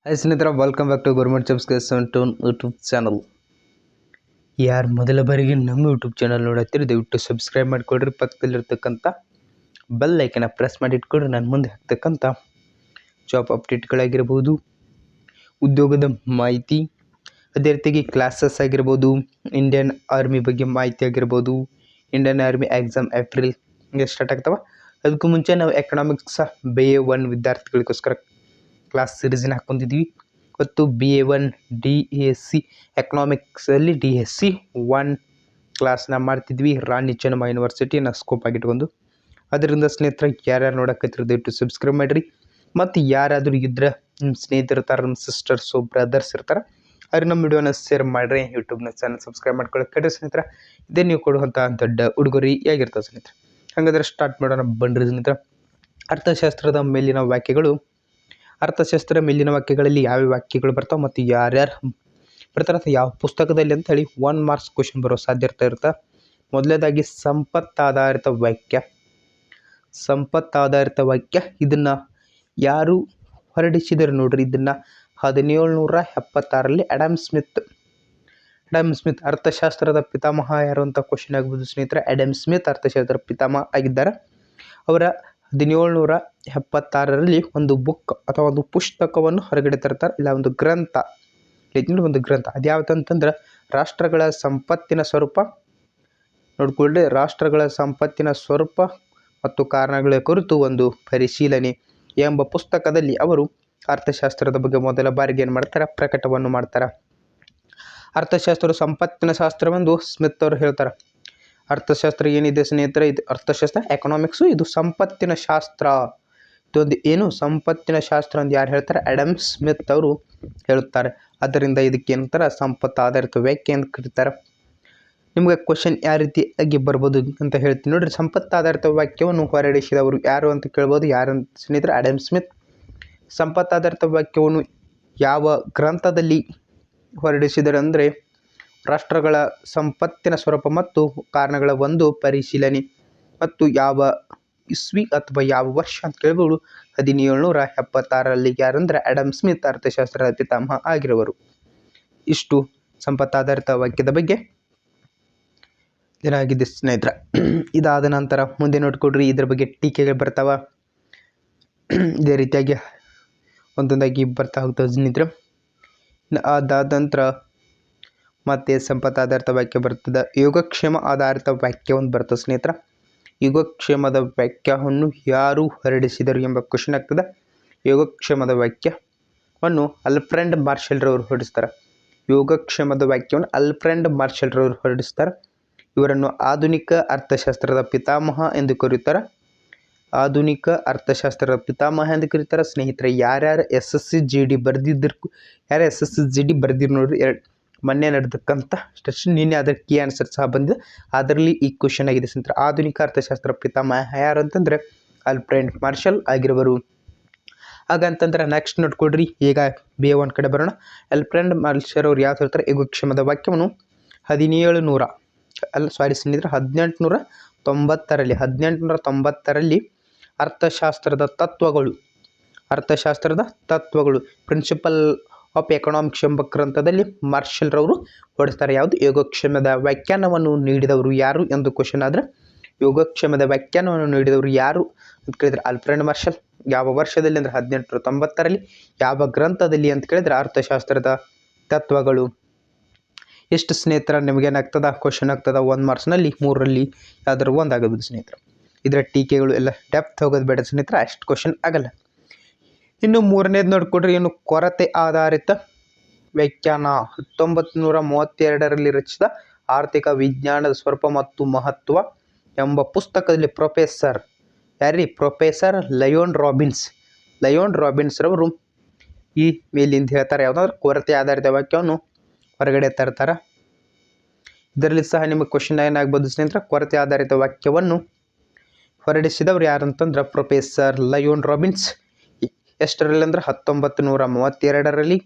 Hi ಸ್ನೇಹಿತರ, welcome back to government jobs tone YouTube channel. ಯಾರು ಮೊದಲ ಬಾರಿಗೆ ನಮ್ಮ ಯೂಟ್ಯೂಬ್ ಚಾನಲ್ ನೋಡತ್ತೀರಿ ದಯವಿಟ್ಟು ಸಬ್ಸ್ಕ್ರೈಬ್ ಮಾಡಿಕೊಡ್ರಿ. ಪಕ್ಕದಲ್ಲಿರ್ತಕ್ಕಂಥ ಬೆಲ್ ಐಕನ್ನ ಪ್ರೆಸ್ ಮಾಡಿ ಇಟ್ಕೊಡ್ರಿ. ನಾನು ಮುಂದೆ ಹಾಕ್ತಕ್ಕಂಥ ಜಾಬ್ ಅಪ್ಡೇಟ್ಗಳಾಗಿರ್ಬೋದು, ಉದ್ಯೋಗದ ಮಾಹಿತಿ, ಅದೇ ರೀತಿಯಾಗಿ ಕ್ಲಾಸಸ್ ಆಗಿರ್ಬೋದು, ಇಂಡಿಯನ್ ಆರ್ಮಿ ಬಗ್ಗೆ ಮಾಹಿತಿ ಆಗಿರ್ಬೋದು, ಇಂಡಿಯನ್ ಆರ್ಮಿ ಎಕ್ಸಾಮ್ ಏಪ್ರಿಲ್ಗೆ ಸ್ಟಾರ್ಟ್ ಆಗ್ತಾವೆ. ಅದಕ್ಕೂ ಮುಂಚೆ ನಾವು ಎಕನಾಮಿಕ್ಸ್ BA1 ವಿದ್ಯಾರ್ಥಿಗಳಿಗೋಸ್ಕರ ಕ್ಲಾಸ್ ಸೀರೀಸ್ನ ಹಾಕ್ಕೊಂಡಿದ್ವಿ. ಇವತ್ತು BA1 DSC ಎಕನಾಮಿಕ್ಸಲ್ಲಿ DSC 1 ಕ್ಲಾಸ್ನ ಮಾಡ್ತಿದ್ವಿ. ರಾಣಿ ಚೆನ್ನಮ್ಮ ಯೂನಿವರ್ಸಿಟಿನ ಸ್ಕೋಪ್ ಆಗಿಟ್ಕೊಂಡು. ಅದರಿಂದ ಸ್ನೇಹಿತರೆ, ಯಾರ್ಯಾರು ನೋಡಕತ್ತಿರೋ ದಯವಿಟ್ಟು ಸಬ್ಸ್ಕ್ರೈಬ್ ಮಾಡಿರಿ. ಮತ್ತು ಯಾರಾದರೂ ಇದ್ರೆ ನಿಮ್ಮ ಸ್ನೇಹಿತರು ಇರ್ತಾರೆ, ನಮ್ಮ ಸಿಸ್ಟರ್ಸು ಬ್ರದರ್ಸ್ ಇರ್ತಾರೆ, ಅವ್ರಿಗೆ ನಮ್ಮ ವಿಡಿಯೋನ ಶೇರ್ ಮಾಡಿರಿ. ಯೂಟ್ಯೂಬ್ನ ಚಾನಲ್ ಸಬ್ಸ್ಕ್ರೈಬ್ ಮಾಡ್ಕೊಳ್ಳೋಕೆ ಸ್ನೇಹಿತರೆ, ಇದೇ ನೀವು ಕೊಡುವಂಥ ದೊಡ್ಡ ಉಡುಗೊರೆ ಆಗಿರ್ತದೆ ಸ್ನೇಹಿತರೆ. ಹಾಗಾದರೆ ಸ್ಟಾರ್ಟ್ ಮಾಡೋಣ ಬನ್ನಿರಿ ಸ್ನೇಹಿತರೆ. ಅರ್ಥಶಾಸ್ತ್ರದ ಮೇಲಿನ ವಾಕ್ಯಗಳು. ಅರ್ಥಶಾಸ್ತ್ರ ಮೇಲಿನ ವಾಕ್ಯಗಳಲ್ಲಿ ಯಾವ ವಾಕ್ಯಗಳು ಬರ್ತಾವೆ ಮತ್ತು ಯಾರ್ಯಾರು ಬರ್ತಾರೆ ಅಥವಾ ಯಾವ ಪುಸ್ತಕದಲ್ಲಿ ಅಂತೇಳಿ 1 ಮಾರ್ಕ್ಸ್ ಕ್ವಶನ್ ಬರೋ ಸಾಧ್ಯತೆ ಇರುತ್ತೆ. ಮೊದಲನೇದಾಗಿ ಸಂಪತ್ತಾಧಾರಿತ ವಾಕ್ಯ. ಸಂಪತ್ತಾಧಾರಿತ ವಾಕ್ಯ ಇದನ್ನು ಯಾರು ಹೊರಡಿಸಿದರು ನೋಡ್ರಿ. ಇದನ್ನು 1776ರಲ್ಲಿ ಅಡಮ್ ಸ್ಮಿತ್ ಅರ್ಥಶಾಸ್ತ್ರದ ಪಿತಾಮಹ ಯಾರು ಅಂತ ಕ್ವಶನ್ ಆಗ್ಬೋದು ಸ್ನೇಹಿತರೆ. ಅಡಮ್ ಸ್ಮಿತ್ ಅರ್ಥಶಾಸ್ತ್ರ ಪಿತಾಮಹ ಆಗಿದ್ದಾರೆ. ಅವರ 1776ರಲ್ಲಿ ಒಂದು ಬುಕ್ ಅಥವಾ ಒಂದು ಪುಸ್ತಕವನ್ನು ಹೊರಗಡೆ ತರ್ತಾರೆ. ಇಲ್ಲ ಒಂದು ಗ್ರಂಥ, ಅದು ಯಾವುದಂತಂದ್ರೆ ರಾಷ್ಟ್ರಗಳ ಸಂಪತ್ತಿನ ಸ್ವರೂಪ ನೋಡ್ಕೊಳ್ಳಿ. ರಾಷ್ಟ್ರಗಳ ಸಂಪತ್ತಿನ ಸ್ವರೂಪ ಮತ್ತು ಕಾರಣಗಳ ಕುರಿತು ಒಂದು ಪರಿಶೀಲನೆ ಎಂಬ ಪುಸ್ತಕದಲ್ಲಿ ಅವರು ಅರ್ಥಶಾಸ್ತ್ರದ ಬಗ್ಗೆ ಮೊದಲ ಬಾರಿಗೆ ಏನು ಮಾಡ್ತಾರೆ, ಪ್ರಕಟವನ್ನು ಮಾಡ್ತಾರೆ. ಅರ್ಥಶಾಸ್ತ್ರ ಸಂಪತ್ತಿನ ಶಾಸ್ತ್ರವೆಂದು ಸ್ಮಿತ್ ಅವರು ಹೇಳ್ತಾರೆ. ಅರ್ಥಶಾಸ್ತ್ರ ಏನಿದೆ ಸ್ನೇಹಿತರೆ, ಇದು ಅರ್ಥಶಾಸ್ತ್ರ ಎಕನಾಮಿಕ್ಸು, ಇದು ಸಂಪತ್ತಿನ ಶಾಸ್ತ್ರ. ಇದೊಂದು ಏನು ಸಂಪತ್ತಿನ ಶಾಸ್ತ್ರ ಅಂತ ಯಾರು ಹೇಳ್ತಾರೆ, ಅಡಮ್ ಸ್ಮಿತ್ ಅವರು ಹೇಳುತ್ತಾರೆ. ಅದರಿಂದ ಇದಕ್ಕೆ ಏನಂತಾರೆ, ಸಂಪತ್ತಾಧಾರಿತ ವ್ಯಾಖ್ಯೆ ಅಂತ ಕರೀತಾರೆ. ನಿಮಗೆ ಕ್ವಶನ್ ಯಾವ ರೀತಿಯಾಗಿ ಬರ್ಬೋದು ಅಂತ ಹೇಳ್ತೀನಿ ನೋಡ್ರಿ. ಸಂಪತ್ತಾಧಾರಿತ ವಾಕ್ಯವನ್ನು ಹೊರಡಿಸಿದವರು ಯಾರು ಅಂತ ಕೇಳ್ಬೋದು. ಯಾರಂತ ಸ್ನೇಹಿತರೆ, ಅಡಮ್ ಸ್ಮಿತ್. ಸಂಪತ್ತಾಧಾರಿತ ವಾಕ್ಯವನ್ನು ಯಾವ ಗ್ರಂಥದಲ್ಲಿ ಹೊರಡಿಸಿದರು ಅಂದರೆ ರಾಷ್ಟ್ರಗಳ ಸಂಪತ್ತಿನ ಸ್ವರೂಪ ಮತ್ತು ಕಾರಣಗಳ ಒಂದು ಪರಿಶೀಲನೆ. ಮತ್ತು ಯಾವ ಇಸ್ವಿ ಅಥವಾ ಯಾವ ವರ್ಷ ಅಂತ ಕೇಳ್ಬೋದು, 1776ರಲ್ಲಿ. ಯಾರಂದ್ರೆ ಅಡಮ್ ಸ್ಮಿತ್ ಅರ್ಥಶಾಸ್ತ್ರದ ಪಿತಾಮಹ ಆಗಿರುವರು. ಇಷ್ಟು ಸಂಪತ್ತಾಧಾರಿತ ವಾಕ್ಯದ ಬಗ್ಗೆ ಏನಾಗಿದೆ ಸ್ನೇಹಿತರೆ. ಇದಾದ ನಂತರ ಮುಂದೆ ನೋಡ್ಕೊಡ್ರಿ, ಇದ್ರ ಬಗ್ಗೆ ಟೀಕೆಗಳು ಬರ್ತಾವ. ಇದೇ ರೀತಿಯಾಗಿ ಒಂದೊಂದಾಗಿ ಬರ್ತಾ ಹೋಗ್ತದೆ ಸ್ನೇಹಿತರೆ. ಅದಾದ ನಂತರ ಮತ್ತೆ ಸಂಪತ್ತಾಧಾರಿತ ವಾಕ್ಯ ಬರ್ತದೆ. ಯೋಗಕ್ಷೇಮ ಆಧಾರಿತ ವಾಕ್ಯ ಒಂದು ಬರ್ತದೆ ಸ್ನೇಹಿತರೆ. ಯೋಗಕ್ಷೇಮದ ವಾಕ್ಯವನ್ನು ಯಾರು ಹೊರಡಿಸಿದರು ಎಂಬ ಕ್ವಶನ್ ಆಗ್ತದೆ. ಯೋಗಕ್ಷೇಮದ ವಾಕ್ಯವನ್ನು ಆಲ್ಫ್ರೆಡ್ ಮಾರ್ಷಲ್ರವರು ಹೊರಡಿಸ್ತಾರೆ. ಯೋಗಕ್ಷೇಮದ ವಾಕ್ಯವನ್ನು ಆಲ್ಫ್ರೆಡ್ ಮಾರ್ಷಲ್ರವರು ಹೊರಡಿಸ್ತಾರೆ. ಇವರನ್ನು ಆಧುನಿಕ ಅರ್ಥಶಾಸ್ತ್ರದ ಪಿತಾಮಹ ಎಂದು ಕರೆಯುತ್ತಾರೆ. ಆಧುನಿಕ ಅರ್ಥಶಾಸ್ತ್ರದ ಪಿತಾಮಹ ಎಂದು ಕರೀತಾರೆ ಸ್ನೇಹಿತರೆ. ಯಾರ್ಯಾರು SSC-GD ಬರ್ದಿರು ನೋಡ್ರಿ. ಮೊನ್ನೆ ನಡೆದಕ್ಕಂಥ ಸ್ಟೆಷನ್ ನಿನ್ನೆ ಅದರ ಕೀ ಆನ್ಸರ್ ಸಹ ಬಂದಿದೆ. ಅದರಲ್ಲಿ ಈ ಕ್ವಶನ್ ಆಗಿದೆ ಸ್ನೇಹಿತರೆ. ಆಧುನಿಕ ಅರ್ಥಶಾಸ್ತ್ರ ಪಿತಾಮಹ ಯಾರು ಅಂತಂದರೆ ಆಲ್ಫ್ರೆಡ್ ಮಾರ್ಷಲ್ ಆಗಿರುವರು. ಹಾಗಂತಂದ್ರೆ ನೆಕ್ಸ್ಟ್ ನೋಡ್ಕೊಡ್ರಿ, ಈಗ BA1 ಕಡೆ ಬರೋಣ. ಆಲ್ಫ್ರೆಡ್ ಮಾರ್ಷಲ್ ಅವ್ರು ಯಾವ ಹೇಳ್ತಾರೆ, ಯೋಗಕ್ಷೇಮದ ವಾಕ್ಯವನ್ನು 1890ರಲ್ಲಿ ಅರ್ಥಶಾಸ್ತ್ರದ ತತ್ವಗಳು ಪ್ರಿನ್ಸಿಪಲ್ ಆಫ್ ಎಕನಾಮಿಕ್ಸ್ ಎಂಬ ಗ್ರಂಥದಲ್ಲಿ ಮಾರ್ಷಲ್ರವರು ಹೊರಡಿಸ್ತಾರೆ. ಯಾವುದು ಯೋಗಕ್ಷೇಮದ ವ್ಯಾಖ್ಯಾನವನ್ನು ನೀಡಿದವರು ಯಾರು ಎಂದು ಕ್ವಶನ್ ಆದರೆ, ಯೋಗಕ್ಷೇಮದ ವ್ಯಾಖ್ಯಾನವನ್ನು ನೀಡಿದವರು ಯಾರು ಅಂತ ಕೇಳಿದರೆ ಆಲ್ಫ್ರೆಡ್ ಮಾರ್ಷಲ್. ಯಾವ ವರ್ಷದಲ್ಲಿ ಅಂದರೆ 1890ರಲ್ಲಿ. ಯಾವ ಗ್ರಂಥದಲ್ಲಿ ಅಂತ ಕೇಳಿದರೆ ಅರ್ಥಶಾಸ್ತ್ರದ ತತ್ವಗಳು. ಎಷ್ಟು ಸ್ನೇಹಿತರ ನಿಮಗೇನಾಗ್ತದ ಕ್ವಶನ್ ಆಗ್ತದ 1 ಮಾರ್ಕ್ಸ್ನಲ್ಲಿ 3ರಲ್ಲಿ ಯಾವ್ದಾದ್ರು ಒಂದಾಗಬಹುದು ಸ್ನೇಹಿತರೆ. ಇದರ ಟೀಕೆಗಳು ಎಲ್ಲ ಡೆಪ್ತ್ ಹೋಗೋದು ಬೇಡ ಸ್ನೇಹಿತರೆ, ಅಷ್ಟು ಕ್ವಶನ್ ಆಗಲ್ಲ. ಇನ್ನು 3ನೇದು ನೋಡ್ಕೊಡ್ರಿ, ಇನ್ನು ಕೊರತೆ ಆಧಾರಿತ ವ್ಯಾಖ್ಯಾನ. 1932ರಲ್ಲಿ ರಚಿಸಿದ ಆರ್ಥಿಕ ವಿಜ್ಞಾನದ ಸ್ವರೂಪ ಮತ್ತು ಮಹತ್ವ ಎಂಬ ಪುಸ್ತಕದಲ್ಲಿ ಪ್ರೊಫೆಸರ್ ಲಯೋನ್ ರಾಬಿನ್ಸ್ ರವರು ಈ ಮೇಲಿಂದ ಹೇಳ್ತಾರೆ. ಯಾವುದಾದ್ರು ಕೊರತೆ ಆಧಾರಿತ ವಾಕ್ಯವನ್ನು ಹೊರಗಡೆ ತರ್ತಾರೆ. ಇದರಲ್ಲಿ ಸಹ ನಿಮಗೆ ಕ್ವಶನ್ ಏನಾಗ್ಬೋದು ಸ್ನೇಹಿತರೆ, ಕೊರತೆ ಆಧಾರಿತ ವಾಕ್ಯವನ್ನು ಹೊರಡಿಸಿದವರು ಯಾರಂತಂದ್ರೆ ಪ್ರೊಫೆಸರ್ ಲಯೋನ್ ರಾಬಿನ್ಸ್. ಎಷ್ಟರಲ್ಲಿ ಅಂದ್ರೆ 1932ರಲ್ಲಿ.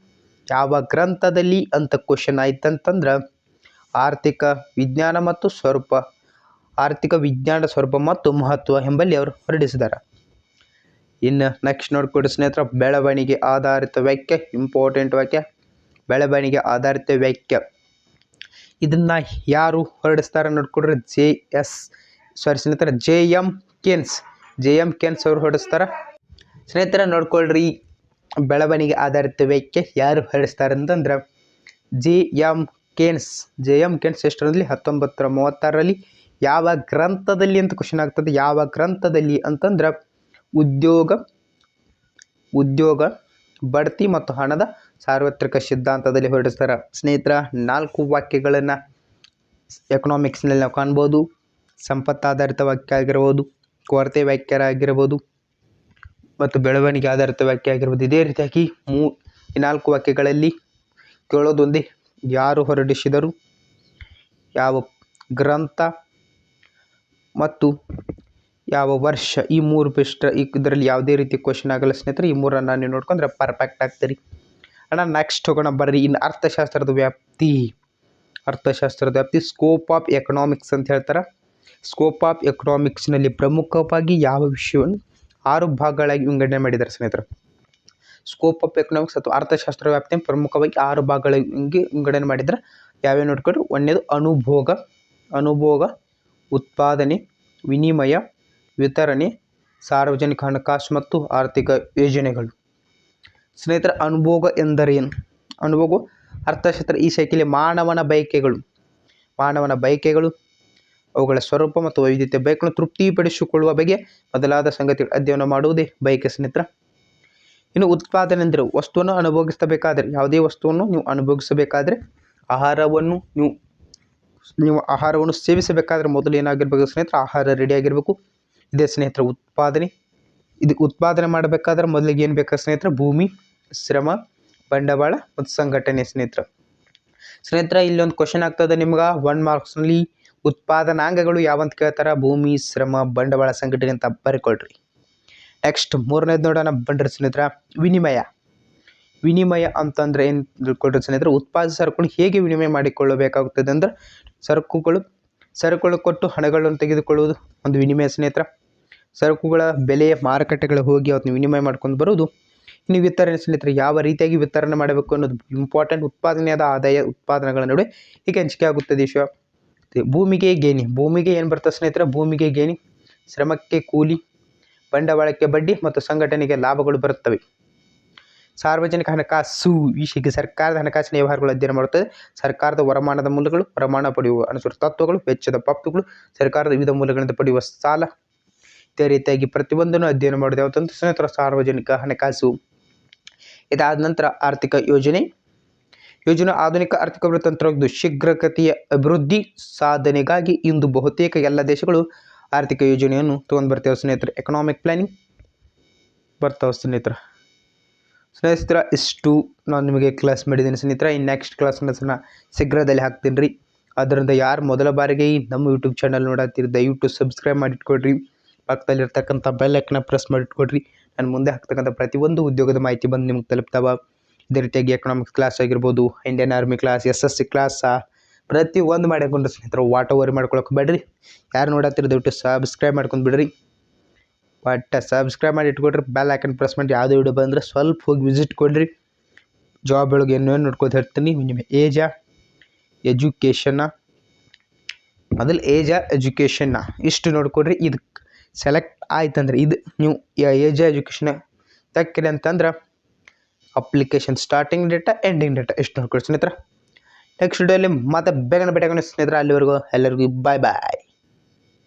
ಯಾವ ಗ್ರಂಥದಲ್ಲಿ ಅಂತ ಕ್ವಶನ್ ಆಯ್ತಂತಂದ್ರೆ ಆರ್ಥಿಕ ವಿಜ್ಞಾನ ಸ್ವರೂಪ ಮತ್ತು ಮಹತ್ವ ಎಂಬಲ್ಲಿ ಅವರು ಹೊರಡಿಸಿದ್ದಾರೆ. ಇನ್ನು ನೆಕ್ಸ್ಟ್ ನೋಡ್ಕೊಡ್ರಿ ಸ್ನೇಹಿತರ, ಬೆಳವಣಿಗೆ ಆಧಾರಿತ ವಾಕ್ಯ, ಇಂಪಾರ್ಟೆಂಟ್ ವಾಕ್ಯ, ಬೆಳವಣಿಗೆ ಆಧಾರಿತ ವಾಕ್ಯ. ಇದನ್ನ ಯಾರು ಹೊರಡಿಸ್ತಾರೆ ನೋಡ್ಕೊಡ್ರಿ, ಸ್ನೇಹಿತರ ಜೆ ಎಂ ಕೆನ್ಸ್ ಅವರು ಹೊರಡಿಸ್ತಾರ. ಸ್ನೇಹಿತರ ನೋಡ್ಕೊಳ್ರಿ, ಬೆಳವಣಿಗೆ ಆಧಾರಿತ ವಾಕ್ಯ ಯಾರು ಹೊರಡಿಸ್ತಾರೆ ಅಂತಂದ್ರೆ ಜೆ ಎಂ ಕೆನ್ಸ್. ಎಷ್ಟರಲ್ಲಿ 1936ರಲ್ಲಿ. ಯಾವ ಗ್ರಂಥದಲ್ಲಿ ಅಂತ ಕ್ವಶನ್ ಆಗ್ತದೆ. ಯಾವ ಗ್ರಂಥದಲ್ಲಿ ಅಂತಂದ್ರೆ ಉದ್ಯೋಗ ಬಡ್ತಿ ಮತ್ತು ಹಣದ ಸಾರ್ವತ್ರಿಕ ಸಿದ್ಧಾಂತದಲ್ಲಿ ಹೊರಡಿಸ್ತಾರ. ಸ್ನೇಹಿತರ 4 ವಾಕ್ಯಗಳನ್ನು ಎಕನಾಮಿಕ್ಸ್ನಲ್ಲಿ ನಾವು ಕಾಣ್ಬೋದು. ಸಂಪತ್ತಾಧಾರಿತ ವಾಕ್ಯ ಆಗಿರ್ಬೋದು, ಕೊರತೆ ವಾಕ್ಯ ಆಗಿರ್ಬೋದು ಮತ್ತು ಬೆಳವಣಿಗೆ ಆಧಾರಿತ ವಾಕ್ಯ ಆಗಿರ್ಬೋದು. ಇದೇ ರೀತಿಯಾಗಿ ಈ 4 ವಾಕ್ಯಗಳಲ್ಲಿ ಕೇಳೋದೊಂದೇ, ಯಾರು ಹೊರಡಿಸಿದರು, ಯಾವ ಗ್ರಂಥ ಮತ್ತು ಯಾವ ವರ್ಷ. ಈ 3 ಬೆಸ್ಟ್. ಇದರಲ್ಲಿ ಯಾವುದೇ ರೀತಿ ಕ್ವಶನ್ ಆಗಲ್ಲ ಸ್ನೇಹಿತರೆ. ಈ 3 ನೀವು ನೋಡ್ಕೊಂಡ್ರೆ ಪರ್ಫೆಕ್ಟ್ ಆಗ್ತೀರಿ ಅಣ್ಣ. ನೆಕ್ಸ್ಟ್ ಹೋಗೋಣ ಬರ್ರಿ. ಇನ್ನು ಅರ್ಥಶಾಸ್ತ್ರದ ವ್ಯಾಪ್ತಿ. ಸ್ಕೋಪ್ ಆಫ್ ಎಕನಾಮಿಕ್ಸ್ ಅಂತ ಹೇಳ್ತಾರೆ. ಸ್ಕೋಪ್ ಆಫ್ ಎಕನಾಮಿಕ್ಸ್ನಲ್ಲಿ ಪ್ರಮುಖವಾಗಿ ಯಾವ ವಿಷಯವನ್ನು 6 ಭಾಗಗಳಾಗಿ ವಿಂಗಡಣೆ ಮಾಡಿದ್ದಾರೆ ಸ್ನೇಹಿತರೆ. ಸ್ಕೋಪ್ ಆಫ್ ಎಕನಾಮಿಕ್ಸ್ ಅಥವಾ ಅರ್ಥಶಾಸ್ತ್ರ ವ್ಯಾಪ್ತಿ ಪ್ರಮುಖವಾಗಿ 6 ಭಾಗಗಳಾಗಿ ವಿಂಗಡಣೆ ಮಾಡಿದ್ರೆ ಯಾವ್ಯಾವ ನೋಡ್ಕೊಂಡ್ರೆ, ಒಂದನೇದು ಅನುಭೋಗ, ಉತ್ಪಾದನೆ, ವಿನಿಮಯ, ವಿತರಣೆ, ಸಾರ್ವಜನಿಕ ಹಣಕಾಸು ಮತ್ತು ಆರ್ಥಿಕ ಯೋಜನೆಗಳು. ಸ್ನೇಹಿತರ, ಅನುಭೋಗ ಎಂದರೇನು? ಅನುಭೋಗ ಅರ್ಥಶಾಸ್ತ್ರ ಈ ಶಾಖೆಯಲ್ಲಿ ಮಾನವನ ಬಯಕೆಗಳು, ಅವುಗಳ ಸ್ವರೂಪ ಮತ್ತು ವೈವಿಧ್ಯತೆ, ಬಯಕೆಗಳನ್ನು ತೃಪ್ತಿಪಡಿಸಿಕೊಳ್ಳುವ ಬಗೆ ಮೊದಲಾದ ಸಂಗತಿಗಳು ಅಧ್ಯಯನ ಮಾಡುವುದೇ ಬಯಕೆ ಸ್ನೇಹಿತರ. ಇನ್ನು ಉತ್ಪಾದನೆ ಅಂದರೆ ವಸ್ತುವನ್ನು ಅನುಭೋಗಿಸಬೇಕಾದರೆ, ಯಾವುದೇ ವಸ್ತುವನ್ನು ನೀವು ಅನುಭೋಗಿಸಬೇಕಾದ್ರೆ, ನೀವು ಆಹಾರವನ್ನು ಸೇವಿಸಬೇಕಾದ್ರೆ ಮೊದಲು ಏನಾಗಿರ್ಬೇಕು ಸ್ನೇಹಿತರೆ? ಆಹಾರ ರೆಡಿ ಆಗಿರಬೇಕು. ಇದೇ ಸ್ನೇಹಿತರ ಉತ್ಪಾದನೆ. ಇದು ಉತ್ಪಾದನೆ ಮಾಡಬೇಕಾದ್ರೆ ಮೊದಲಿಗೆ ಏನು ಬೇಕಾ ಸ್ನೇಹಿತರೆ? ಭೂಮಿ, ಶ್ರಮ, ಬಂಡವಾಳ ಮತ್ತು ಸಂಘಟನೆ ಸ್ನೇಹಿತರ. ಇಲ್ಲೊಂದು ಕ್ವಶನ್ ಆಗ್ತದೆ ನಿಮ್ಗೆ 1 ಮಾರ್ಕ್ಸ್ನಲ್ಲಿ. ಉತ್ಪಾದನಾಂಗಗಳು ಯಾವಂತ ಕೇಳ್ತಾರ? ಭೂಮಿ, ಶ್ರಮ, ಬಂಡವಾಳ, ಸಂಘಟನೆ ಅಂತ ಬರೆಕೊಳ್ರಿ. ನೆಕ್ಸ್ಟ್ 3ನೇದು ನೋಡೋಣ ಬನ್ರಿ ಸ್ನೇಹಿತರ. ವಿನಿಮಯ ಅಂತಂದ್ರೆ ಏನು ತಿಳ್ಕೊಳ್ರಿ ಸ್ನೇಹಿತರೆ? ಉತ್ಪಾದಿತ ಸರಕುಗಳು ಹೇಗೆ ವಿನಿಮಯ ಮಾಡಿಕೊಳ್ಳಬೇಕಾಗುತ್ತದೆ ಅಂದ್ರೆ, ಸರಕುಗಳು ಕೊಟ್ಟು ಹಣಗಳನ್ನು ತೆಗೆದುಕೊಳ್ಳುವುದು ಒಂದು ವಿನಿಮಯ ಸ್ನೇಹಿತರ. ಸರಕುಗಳ ಬೆಲೆಯ ಮಾರುಕಟ್ಟೆಗಳಿಗೆ ಹೋಗಿ ಅವತ್ತು ವಿನಿಮಯ ಮಾಡ್ಕೊಂಡು ಬರೋದು. ಇನ್ನು ವಿತರಣೆ ಸ್ನೇಹಿತರೆ, ಯಾವ ರೀತಿಯಾಗಿ ವಿತರಣೆ ಮಾಡಬೇಕು ಅನ್ನೋದು ಇಂಪಾರ್ಟೆಂಟ್. ಉತ್ಪಾದನೆಯಾದ ಆದಾಯ ಉತ್ಪಾದನೆಗಳ ನಡುವೆ ಹೀಗೆ ಹಂಚಿಕೆ ಆಗುತ್ತದೆ ವಿಷಯ. ಭೂಮಿಗೆ ಏನು ಬರ್ತದೆ ಸ್ನೇಹಿತರೆ? ಭೂಮಿಗೆ ಗೇಣಿ, ಶ್ರಮಕ್ಕೆ ಕೂಲಿ, ಬಂಡವಾಳಕ್ಕೆ ಬಡ್ಡಿ ಮತ್ತು ಸಂಘಟನೆಗೆ ಲಾಭಗಳು ಬರುತ್ತವೆ. ಸಾರ್ವಜನಿಕ ಹಣಕಾಸು ವಿಷಯಕ್ಕೆ ಸರ್ಕಾರದ ಹಣಕಾಸಿನ ವ್ಯವಹಾರಗಳು ಅಧ್ಯಯನ ಮಾಡುತ್ತದೆ. ಸರ್ಕಾರದ ವರಮಾನದ ಮೂಲಗಳು, ವರಮಾನ ಪಡೆಯುವ ಅನುಸರಿಸುವ ತತ್ವಗಳು, ವೆಚ್ಚದ ಪಾವತಿಗಳು, ಸರ್ಕಾರದ ವಿವಿಧ ಮೂಲಗಳಿಂದ ಪಡೆಯುವ ಸಾಲ, ಇದೇ ರೀತಿಯಾಗಿ ಪ್ರತಿಯೊಂದನ್ನು ಅಧ್ಯಯನ ಮಾಡೋದು ಯಾವತ್ತಂತ ಸ್ನೇಹಿತರ? ಸಾರ್ವಜನಿಕ ಹಣಕಾಸು. ಇದಾದ ನಂತರ ಆರ್ಥಿಕ ಯೋಜನೆ ಆಧುನಿಕ ಆರ್ಥಿಕ ತಂತ್ರವಾಗಿದ್ದು ಶೀಘ್ರಗತಿಯ ಅಭಿವೃದ್ಧಿ ಸಾಧನೆಗಾಗಿ ಇಂದು ಬಹುತೇಕ ಎಲ್ಲ ದೇಶಗಳು ಆರ್ಥಿಕ ಯೋಜನೆಯನ್ನು ತೊಗೊಂಡು ಬರ್ತೇವೆ ಸ್ನೇಹಿತರೆ. ಎಕನಾಮಿಕ್ ಪ್ಲಾನಿಂಗ್ ಬರ್ತಾವೆ ಸ್ನೇಹಿತರೆ. ಇಷ್ಟು ನಾನು ನಿಮಗೆ ಕ್ಲಾಸ್ ಮಾಡಿದ್ದೀನಿ ಸ್ನೇಹಿತರೆ. ಈ ನೆಕ್ಸ್ಟ್ ಕ್ಲಾಸ್ನ ಶೀಘ್ರದಲ್ಲಿ ಹಾಕ್ತೀನಿ ರೀ. ಅದರಿಂದ ಯಾರು ಮೊದಲ ಬಾರಿಗೆ ನಮ್ಮ ಯೂಟ್ಯೂಬ್ ಚಾನಲ್ ನೋಡತ್ತೀರಿ ದಯವಿಟ್ಟು ಸಬ್ಸ್ಕ್ರೈಬ್ ಮಾಡಿಟ್ಕೊಡ್ರಿ. ಪಕ್ಕದಲ್ಲಿರ್ತಕ್ಕಂಥ ಬೆಲ್ ಐಕನ್ನ ಪ್ರೆಸ್ ಮಾಡಿಟ್ಕೊಡ್ರಿ. ನಾನು ಮುಂದೆ ಹಾಕ್ತಕ್ಕಂಥ ಪ್ರತಿಯೊಂದು ಉದ್ಯೋಗದ ಮಾಹಿತಿ ಬಂದು ನಿಮ್ಗೆ ತಲುಪ್ತಾವ. ಇದೇ ರೀತಿಯಾಗಿ ಎಕನಾಮಿಕ್ಸ್ ಕ್ಲಾಸ್ ಆಗಿರ್ಬೋದು, Indian army class, SSC class ಪ್ರತಿಯೊಂದು ಮಾಡಿಕೊಂಡು ಸ್ನೇಹಿತರೆ. ವಾಟರ್ ಮಾಡ್ಕೊಳಕ್ಕೆ ಬೇಡ್ರಿ. ಯಾರು ನೋಡತ್ತೀರಿ ದಯವಿಟ್ಟು ಸಬ್ಸ್ಕ್ರೈಬ್ ಮಾಡ್ಕೊಂಡು ಬಿಡ್ರಿ. ಸಬ್ಸ್ಕ್ರೈಬ್ ಮಾಡಿ ಇಟ್ಕೊಡ್ರಿ. ಬೆಲ್ ಐಕನ್ ಪ್ರೆಸ್ ಮಾಡಿ ಯಾವುದೇ ವಿಡಿಯೋ ಬಂದರೆ ಸ್ವಲ್ಪ ಹೋಗಿ ವಿಸಿಟ್ ಕೊಡ್ರಿ. ಜಾಬ್ ಒಳಗೆ ಏನೇನು ನೋಡ್ಕೊತ ಇರ್ತೀನಿ. ನಿಮ್ಮ ಎಜುಕೇಷನ್ನ ಇಷ್ಟು ನೋಡ್ಕೊಡ್ರಿ. ಇದು ಸೆಲೆಕ್ಟ್ ಆಯ್ತಂದ್ರೆ ಇದು ನೀವು ಎಜುಕೇಷನ್ ತಕ್ಕಿರಿ ಅಂತಂದ್ರೆ application starting data ending data ಎಷ್ಟು ನೋಡ್ಕೊಡಿ ಸ್ನೇಹಿತರೆ. ನೆಕ್ಸ್ಟ್ ವಿಡಿಯೋಲಿ ಮತ್ತೆ ಬೇಗನೆ ಭೇಟಿಯಾಗೋಣ ಸ್ನೇಹಿತರೆ. ಅಲ್ಲಿವರೆಗೂ ಎಲ್ಲರಿಗೂ ಬಾಯ್.